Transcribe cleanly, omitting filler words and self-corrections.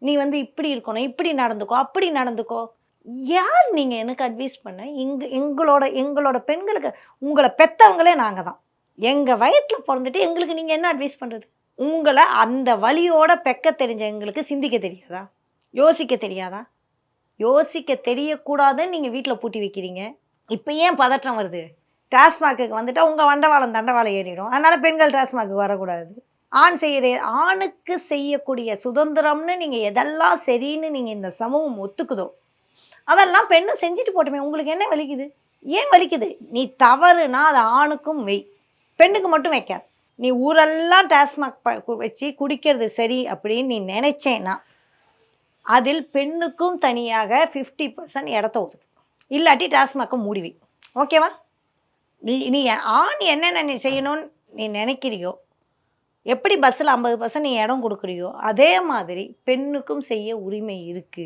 நீ வந்து இப்படி இருக்கணும், இப்படி நடந்துக்கோ, அப்படி நடந்துக்கோ. யார் நீங்க எனக்கு அட்வைஸ் பண்ண? எங்களோட எங்களோட பெண்களுக்கு உங்கள பெத்தவங்களே நாங்க தான். எங்க வயித்துல பொறந்துட்டு எங்களுக்கு நீங்க என்ன அட்வைஸ் பண்றது? உங்கள அந்த வலியோட பெக்க தெரிஞ்ச எங்களுக்கு சிந்திக்க தெரியாதா? யோசிக்க தெரியாதா? யோசிக்க தெரியக்கூடாதுன்னு நீங்க வீட்ல பூட்டி வைக்கிறீங்க. இப்ப ஏன் பதற்றம் வருது? டாஸ்மாக்குக்கு வந்துட்டா உங்க வண்டவாளம் தண்டவாளம் ஏறிடும். அதனால பெண்கள் டாஸ்மாக்குக்கு வரக்கூடாது. ஆணுக்கு செய்யக்கூடிய சுதந்திரம்னு நீங்க எதெல்லாம் சரின்னு நீங்க இந்த சமூகம் ஒத்துக்குதோ, அதெல்லாம் பெண்ணும் செஞ்சுட்டு போட்டுமே. உங்களுக்கு என்ன வலிக்குது? ஏன் வலிக்குது? நீ தவறுனா அது ஆணுக்கும் வை. பெண்ணுக்கு மட்டும் வைக்காத. நீ ஊரெல்லாம் டாஸ்மாக் வச்சு குடிக்கிறது சரி அப்படின்னு நீ நினைச்சேன்னா, அதில் பெண்ணுக்கும் தனியாக 50% இடத்த ஒதுக்கு. இல்லாட்டி டாஸ்மாக்க மூடி வை. ஓகேவா? நீ நீ ஆண் என்னென்ன நீ செய்யணும்னு நீ நினைக்கிறியோ, எப்படி பஸ்ஸில 50% நீ இடம் குடுக்குறியோ, அதே மாதிரி பெண்ணுக்கும் செய்ய உரிமை இருக்கு.